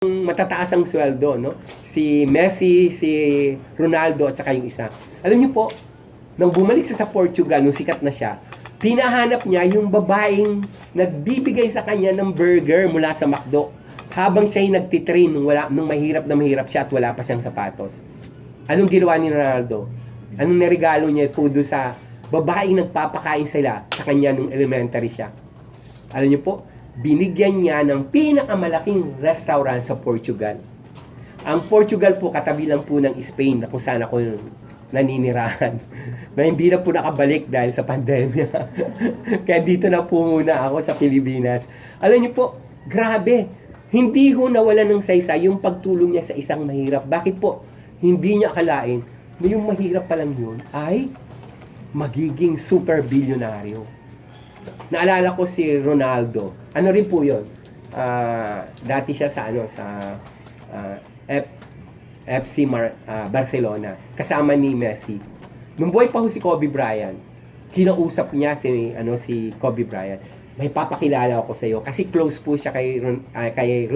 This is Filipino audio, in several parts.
matataas ang sweldo, no? Si Messi, si Ronaldo at saka yung isa. Alam niyo po, nang bumalik siya sa Portugal, nung sikat na siya, pinahanap niya yung babaeng nagbibigay sa kanya ng burger mula sa McDo habang siya'y nagtitrain nung mahirap na mahirap siya at wala pa siyang sapatos. Anong ginawa ni Ronaldo? Anong naregalo niya po doon sa babaeng nagpapakain sila sa kanya nung elementary siya? Alam niyo po, binigyan niya ng pinakamalaking restaurant sa Portugal. Ang Portugal po, katabi lang po ng Spain na kung saan ako naninirahan. Na hindi na po nakabalik dahil sa pandemya. Kaya dito na po muna ako sa Pilipinas. Alam niyo po, grabe. Hindi ho nawala ng saysay yung pagtulong niya sa isang mahirap. Bakit po? Hindi niya akalain na yung mahirap pa lang yun ay magiging super bilyonaryo. Naalala ko si Ronaldo. Ano rin po 'yon? Dati siya sa FC Barcelona kasama ni Messi. Nung buhay pa ho si Kobe Bryant, kinausap niya si Kobe Bryant. May papakilala ako sa iyo kasi close po siya kay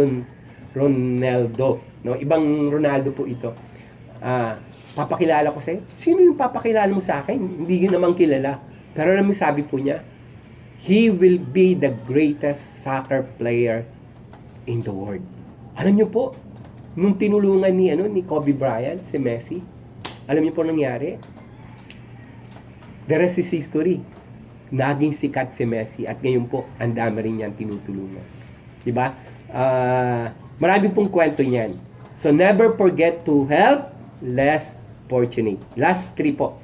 Ronaldo, no? Ibang Ronaldo po ito. Papakilala ko sa iyo. Sino yung papakilala mo sa akin? Hindi ko naman kilala. Pero alam mo sabi po niya, he will be the greatest soccer player in the world. Alam niyo po, nung tinulungan ni Kobe Bryant, si Messi, alam niyo po nangyari? The rest is history. Naging sikat si Messi at ngayon po, ang dami rin niyang tinutulungan. Diba? Marami pong kwento niyan. So, never forget to help less fortunate. Last 3 po.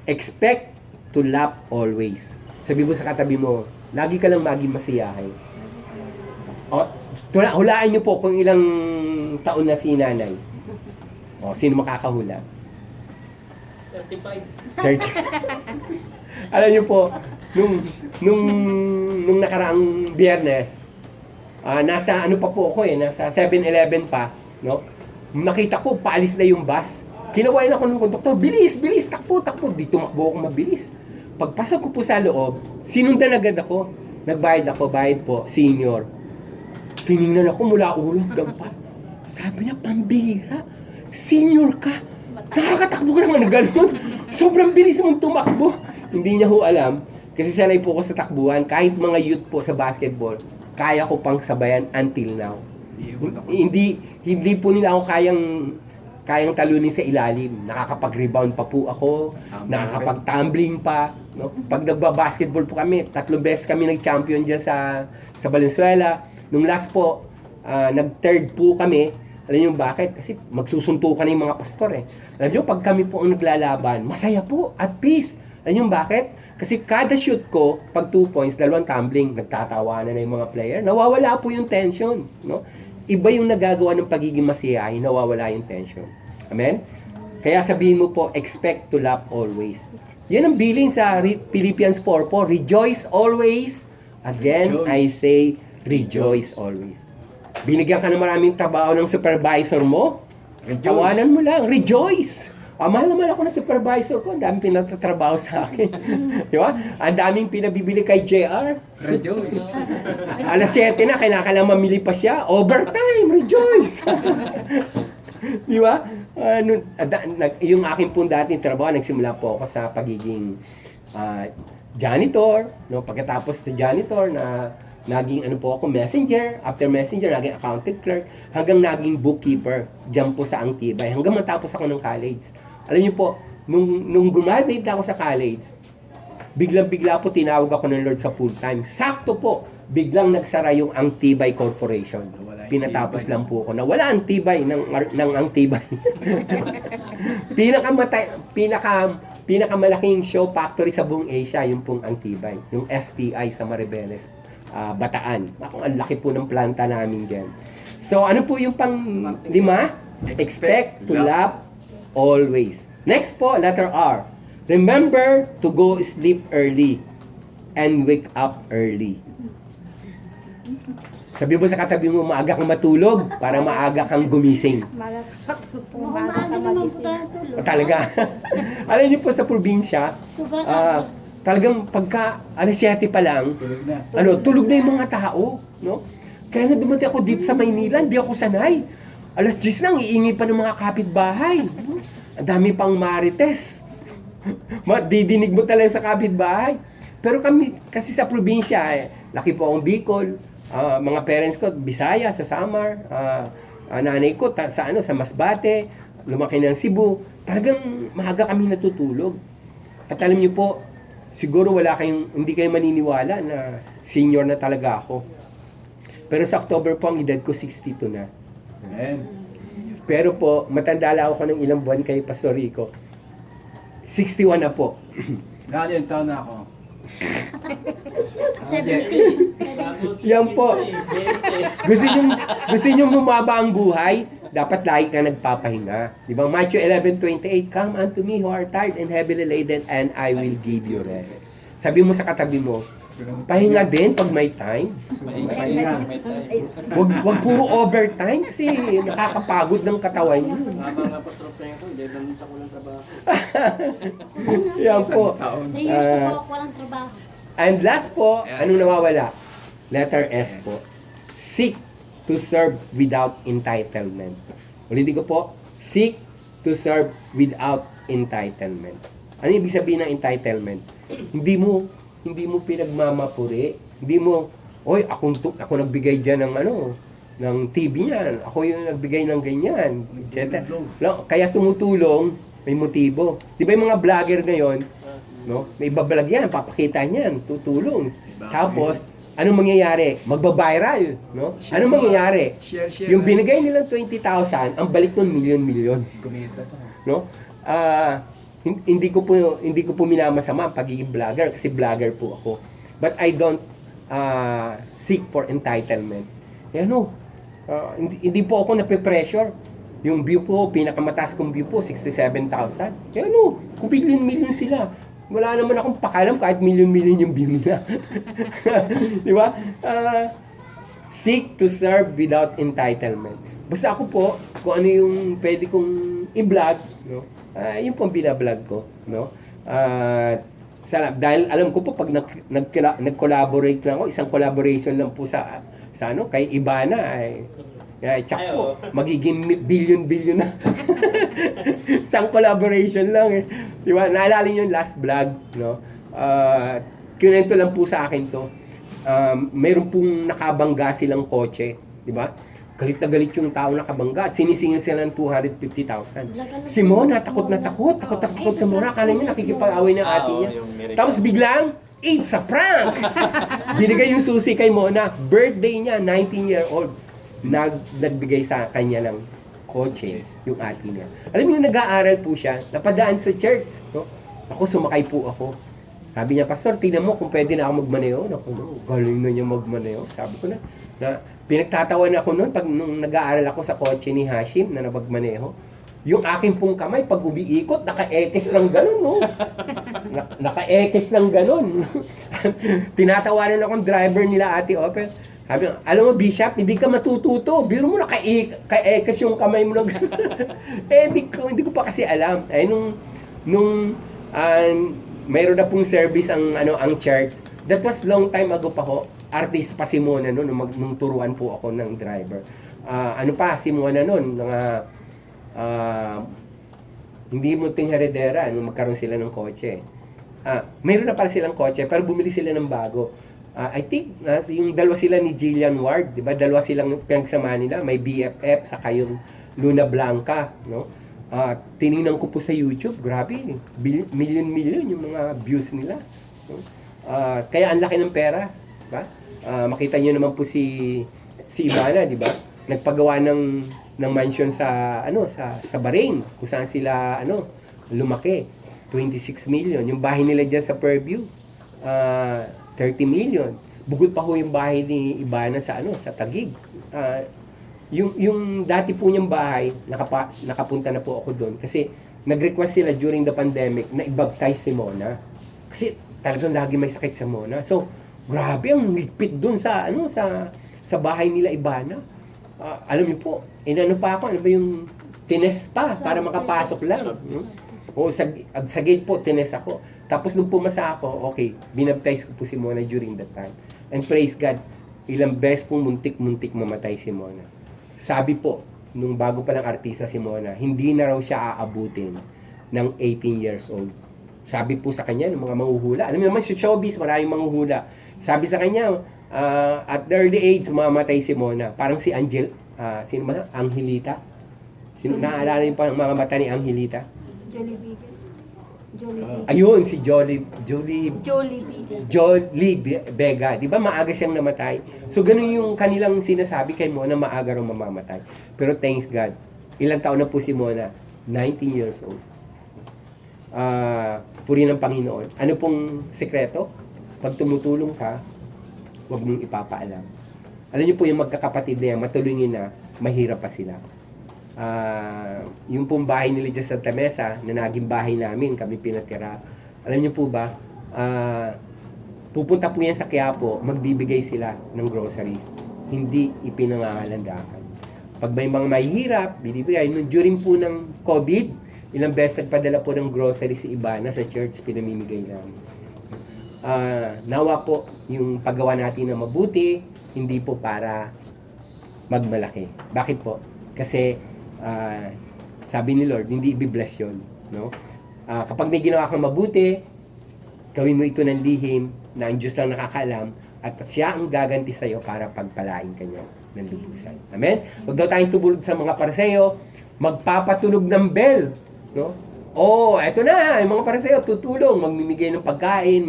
Expect to laugh always. Sabi mo sa katabi mo, lagi ka lang maging masiyahin. Hulaan niyo po kung ilang taon na si nanay. Sino makakahula? 35. 30. Alam niyo po, nung nakaraang Biyernes, nasa nasa 7-Eleven pa, no? Nakita ko, paalis na yung bus. Kinawain ako ng konduktor, bilis, takbo. Di tumakbo ako mabilis. Pagpasok ko po sa loob, sinundan agad ako. Nagbayad ako, bayad po, senior. Tinignan ako mula ulo hanggang pa. Sabi niya, pambihira. Senior ka. Nakakatakbo ka naman na gano'n. Sobrang bilis mong tumakbo. Hindi niya ho alam. Kasi sanay po ako sa takbuhan. Kahit mga youth po sa basketball, kaya ko pang sabayan until now. Hindi po nila ako kayang talunin sa ilalim. Nakakapag-rebound pa po ako, nakakapag-tumbling pa, no? Pag nagba-basketball po kami, 3 beses kami nag-champion diyan sa Valenzuela. Nung last po, nag-third po kami. Alam niyo bakit? Kasi magsusuntukan na yung mga pastor eh. Alam niyo, pag kami po ang naglalaban, masaya po, at peace. Alam niyo bakit? Kasi kada shoot ko, pag 2 points, 2 tumbling, nagtatawanan na yung mga player, nawawala po yung tension, no? Iba yung nagagawa ng pagiging masiyahin, nawawala yung tension. Amen? Kaya sabihin mo po, expect to laugh always. Yan ang bilin sa Philippians 4 po, rejoice always. Again, I say, rejoice always. Binigyan ka ng maraming trabaho ng supervisor mo, tawanan mo lang, rejoice. Mahal naman ako ng supervisor ko, ang daming pinatatrabaho sa akin. Di ba? Ang daming pinabibili kay JR. Rejoice. Alas 7 na, kailangan mamili pa siya. Overtime, rejoice! Di ba? Yung aking pong dating trabaho, nagsimula po ako sa pagiging janitor. No? Pagkatapos sa janitor, naging po ako, messenger. After messenger, naging accounting clerk. Hanggang naging bookkeeper. Diyan po sa Angtibay. Hanggang matapos ako ng college. Alam niyo po, nung graduate ako sa college, biglang-bigla po tinawag ako ng Lord sa full-time. Sakto po, biglang nagsara yung Angtibay Corporation. Pinatapos lang po ako. Nawala ang tibay ng Angtibay. Pinakamalaking show factory sa buong Asia, yung pong Angtibay. Yung STI sa Maribeles, Bataan. Ang laki po ng planta namin dyan. So, ano po yung pang-5? Expect to laugh always. Next po, letter R. Remember to go sleep early and wake up early. Sabi mo sa katabi mo, maaga kang matulog para maaga kang gumising. Maaga ka magising. Talaga. Alam niyo po sa probinsya, talagang pagka alas 7 pa lang, tulog na yung mga tao, no? Kaya na dumating ako dito sa Maynila, hindi ako sanay. Alas 10 nang iingay pa ng mga kapitbahay. Ang dami pang marites. Didinig mo talaga sa kapitbahay. Pero kami, kasi sa probinsya, laki po akong Bicol, mga parents ko, Bisaya, sa Samar, nanay ko, sa Masbate, lumaki ng Cebu. Talagang maaga kami natutulog. At alam niyo po, siguro hindi kayo maniniwala na senior na talaga ako. Pero sa October po, ang edad ko 62 na. Amen. Pero po, matanda lang ako ng ilang buwan kay Pastor Rico. 61 na po. Gano'n yung taon na ako. Yan po. Gusto nyo bumaba ang buhay? Dapat lagi ka nagpapahinga. Di ba? Matthew 11:28, "Come unto me who are tired and heavily laden, and I will give you rest." Sabi mo sa katabi mo, pahinga din pag may time. Wag puro overtime kasi nakakapagod ng katawan nyo. Habang napastrop tayo ko, dahil naman sa kulang trabaho. Yan po. Naiusto po ako walang trabaho. And last po, anong nawawala? Letter S po. Seek to serve without entitlement. Ulitin ko po, seek to serve without entitlement. Ano ibig sabihin ng entitlement? Hindi mo pinagmamapuri. Hindi mo, oy, ako nagbigay diyan ng TV niyan. Ako yung nagbigay ng ganyan, etc. Kaya tumutulong, may motibo. 'Di ba yung mga vlogger ngayon, no? May ibablog yan, papakita niyan, tutulong. Tapos, anong mangyayari? Magba-viral, no? Anong mangyayari? Share. Yung binigay nilang 20,000, ang balik nun milyon-milyon, Kumita pa. no? Hindi ko po minamasama ang pagiging vlogger kasi vlogger po ako. But I don't seek for entitlement. Hindi po ako nape-pressure. Yung view ko, pinakamataas kong view po, 67,000. Kung billion-million sila, wala naman akong pakalam kahit milyon-milyon yung view nila. Di ba? Seek to serve without entitlement. Basta ako po, kung ano yung pwede kong i-vlog, no? Yun po ang binablog ko, no? Dahil alam ko po pag nag-collaborate lang ako, isang collaboration lang po sa kay Ibana tsak po, magiging billion na. Isang collaboration lang Di ba? Naalala niyo yung last vlog, no? Kinento lang po sa akin to. Mayroon pong nakabangga silang kotse, di ba? Galit na galit yung tao nakabangga at sinisingil sila ng 250,000. Si Mona, takot sa Mona. Akala niya nakikipag-away ng ate niya. Tapos biglang, it's a prank! Binigay yung susi kay Mona. Birthday niya, 19-year-old. Nagbigay sa kanya ng kotse, yung ate niya. Alam niyo, nag-aaral po siya. Napadaan sa church. No? Ako, sumakay po ako. Sabi niya, Pastor, tingnan mo kung pwede na ako magmaneho. Naku, galing na niya magmaneho. Sabi ko na pinagtatawan ako noon nung nag-aaral ako sa kotse ni Hashim na napagmaneho. Yung aking pong kamay, pag umiikot, naka-ekis ng ganun, no? Naka-ekis ng ganun. Tinatawanan akong driver nila, Ate Opel. Sabi ko, alam mo, Bishop, hindi ka matututo. Biro mo naka-ekis yung kamay mo ng ganun. Hindi ko pa kasi alam. Nung mayroon na pong service ang church. That was long time ago pa ho. Artist pa si Mona noon nung turuan po ako ng driver. Si Mona noon, hindi mo ting heredera nung magkaroon sila ng kotse. Mayroon na pala silang kotse pero bumili sila ng bago. I think yung dalawa sila ni Jillian Ward, 'di ba? Dalawa silang pinagsamahan nila, may BFF saka yung Luna Blanca, no? Tiningnan ko po sa YouTube, grabe, million yung mga views nila. No? Kaya ang laki ng pera, 'di ba? Makita niyo naman po si Ibana, 'di ba? Nagpagawa ng mansion sa Bahrain, kung saan sila lumaki. 26 million. Yung bahay nila diyan sa Fairview, 30 million. Bugod pa ho yung bahay ni Ibana sa Taguig. Yung dati po niyang bahay, nakapunta na po ako doon kasi nag-request sila during the pandemic na i-baptize si Mona. Kasi talagang lagi may sakit sa Mona. So, grabe ang higpit doon sa bahay nila Ibana. Alam niyo po, pa ako, yung tines pa para makapasok lang. O sa gate po, tines ako. Tapos nung pumasa ako, okay, binaptize ko po si Mona during that time. And praise God, ilang beses pong muntik-muntik mamatay si Mona. Sabi po, nung bago pa ng artista si Mona, hindi na raw siya aabutin ng 18 years old. Sabi po sa kanya ng mga manghuhula. Alam mo naman, si showbiz, maraming manghuhula. Sabi sa kanya, at the early age, mamatay si Mona. Parang si sino ba? Angelita? Naaalala niyo pa ang mga mata ni Angelita? Jollibee. Jollibee. Ayun, si Jollibee. Jolie Vega. Di ba maaga siyang namatay? So, ganun yung kanilang sinasabi kay Mona, maaga raw mamamatay. Pero thanks God, ilang taon na po si Mona? 19 years old. Puri ng Panginoon. Ano pong sekreto? Pag tumutulong ka, huwag mong ipapaalam. Alam niyo po yung magkakapatid na yan, matulungin na, mahirap pa sila. Yung pong bahay nila dyan sa Tamesa, na naging bahay namin, kami pinatira. Alam niyo po ba, pupunta po yan sa Quiapo, magbibigay sila ng groceries. Hindi ipinangangalandakan. Pag may mga mahihirap, binibigay. During po ng COVID, ilang beses nagpadala po ng groceries si Ibana sa church, pinamimigay namin. Nawa po yung paggawa natin na mabuti, hindi po para magmalaki. Bakit po? Kasi sabi ni Lord, hindi i-bless yun. No? Kapag may ginawa kang mabuti, gawin mo ito ng lihim na ang Diyos lang nakakaalam at siya ang gaganti sa'yo para pagpalain ka niya ng lubusan. Amen? Huwag daw tayong tubulog sa mga Pariseo, magpapatulog ng bell. No? Eto na, yung mga Pariseo tutulong, mamimigay ng pagkain,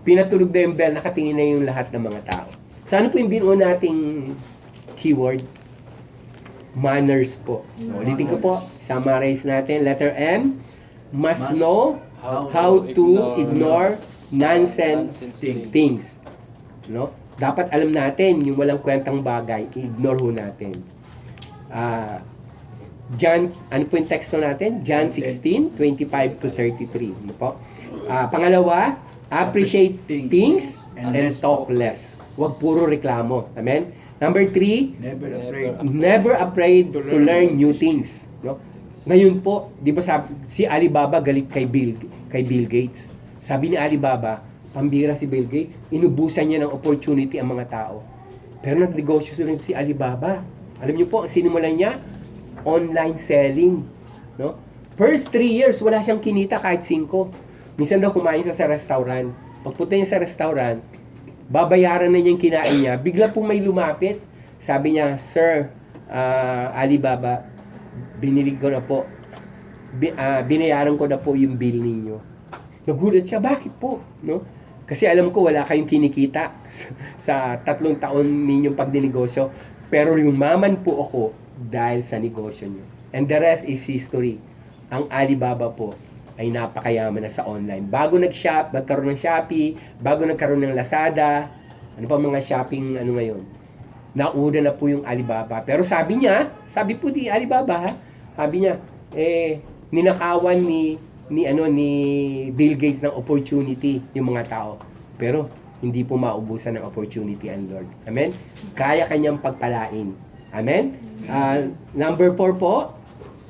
pinatulog na yung bell, nakatingin na yung lahat ng mga tao. So ano po yung binuo nating keyword? Manners po. Ulitin ko po, summarize natin. Letter M, must know how to ignore nonsense things. No? Dapat alam natin yung walang kwentang bagay, i-ignore ho natin. John, ano po yung teksto natin? John 16, 25 to 33. Ano po? Pangalawa, appreciate things and talk less. Huwag puro reklamo. Amen? Number 3, never afraid to learn new things. No? Ngayon po, di ba si Alibaba galit kay Bill Gates. Sabi ni Alibaba, pambira si Bill Gates, inubusan niya ng opportunity ang mga tao. Pero nagnegosyo rin si Alibaba. Alam niyo po, ang sinimulan niya, online selling. No? First 3 years, wala siyang kinita kahit 5. Minsan daw kumain siya sa restaurant. Pagpunta niya sa restaurant, babayaran na niya yung kinain niya. Bigla pong may lumapit. Sabi niya, Sir, Alibaba, binilig ko na po. Binayaran ko na po yung bill ninyo. Nagulat siya, bakit po? No? Kasi alam ko wala kayong kinikita sa 3 taon ninyong pagdinegosyo. Pero yumaman po ako dahil sa negosyo niyo. And the rest is history. Ang Alibaba po ay napakayaman na sa online. Bago nagkaroon ng Shopee, bago nagkaroon ng Lazada, ano pa mga shopping ngayon, nauna na po yung Alibaba. Pero sabi po ni Alibaba, sabi niya, ninakawan ni Bill Gates ng opportunity yung mga tao. Pero hindi po maubusan ng opportunity ang Lord. Amen? Kaya kanyang pagpalain. Amen? Number 4 po,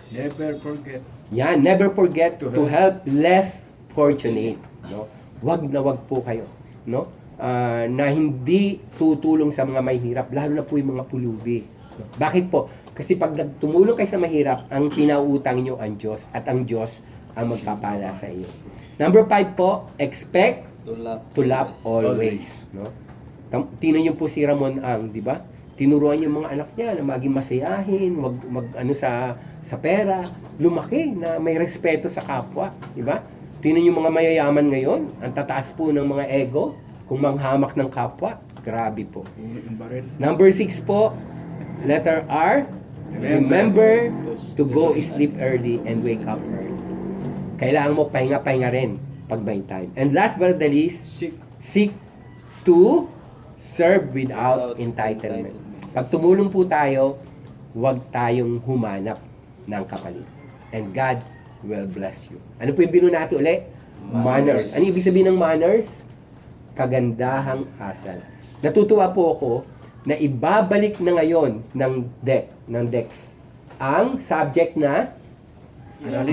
Never forget. yan, never forget to help less fortunate. No? Wag na wag po kayo. No? Na hindi tutulong sa mga mahihirap, lalo na po yung mga pulubi. No? Bakit po? Kasi pag tumulong kayo sa mahirap, ang pinautang nyo ang Diyos at ang Diyos ang magpapala sa iyo. Number 5 po, expect to laugh always. No? Tingnan niyo po si Ramon Ang, di ba? Tinuruan yung mga anak niya na maging masayahin, wag sa pera, lumaki na may respeto sa kapwa, di ba? Tingnan yung mga mayayaman ngayon, ang tataas po ng mga ego, kung manghamak ng kapwa, grabe po. Number 6 po, letter R, remember to go sleep early and wake up early. Kailangan mo pahinga-pahinga rin pag may time. And last but not the least, seek to serve without entitlement. Pag tumulong po tayo, huwag tayong humanap ng kapalit. And God will bless you. Ano po yung binunati uli? Manners. Ano ibig sabihin ng manners? Kagandahang asal. Natutuwa po ako na ibabalik na ngayon ng DEX ang subject na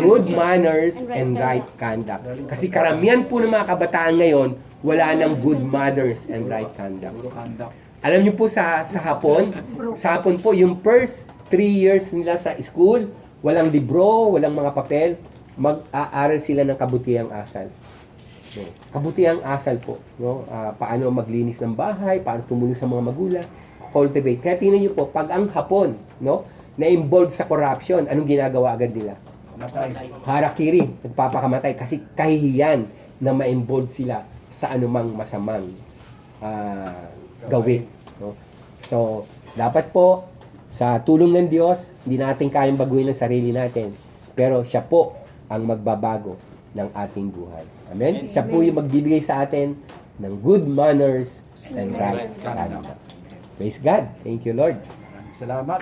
good manners and right conduct. Kasi karamihan po ng mga kabataan ngayon, wala ng good manners and right conduct. Alam niyo po sa hapon po, yung first 3 years nila sa school, walang libro, walang mga papel, mag-aaral sila ng kabutihang asal. No? Kabutihang asal po. No? Paano maglinis ng bahay, paano tumulong sa mga magulang, cultivate. Kaya tingnan niyo po, pag ang hapon, no, na-involved sa corruption, anong ginagawa agad nila? Matay. Harakiri, nagpapakamatay kasi kahihiyan na ma-involve sila sa anumang masamang gawin. No? So, dapat po, sa tulong ng Diyos, hindi natin kayang baguhin ang sarili natin. Pero siya po ang magbabago ng ating buhay. Amen? Siya po yung magbibigay sa atin ng good manners and right conduct. Praise God. Thank you, Lord. Salamat.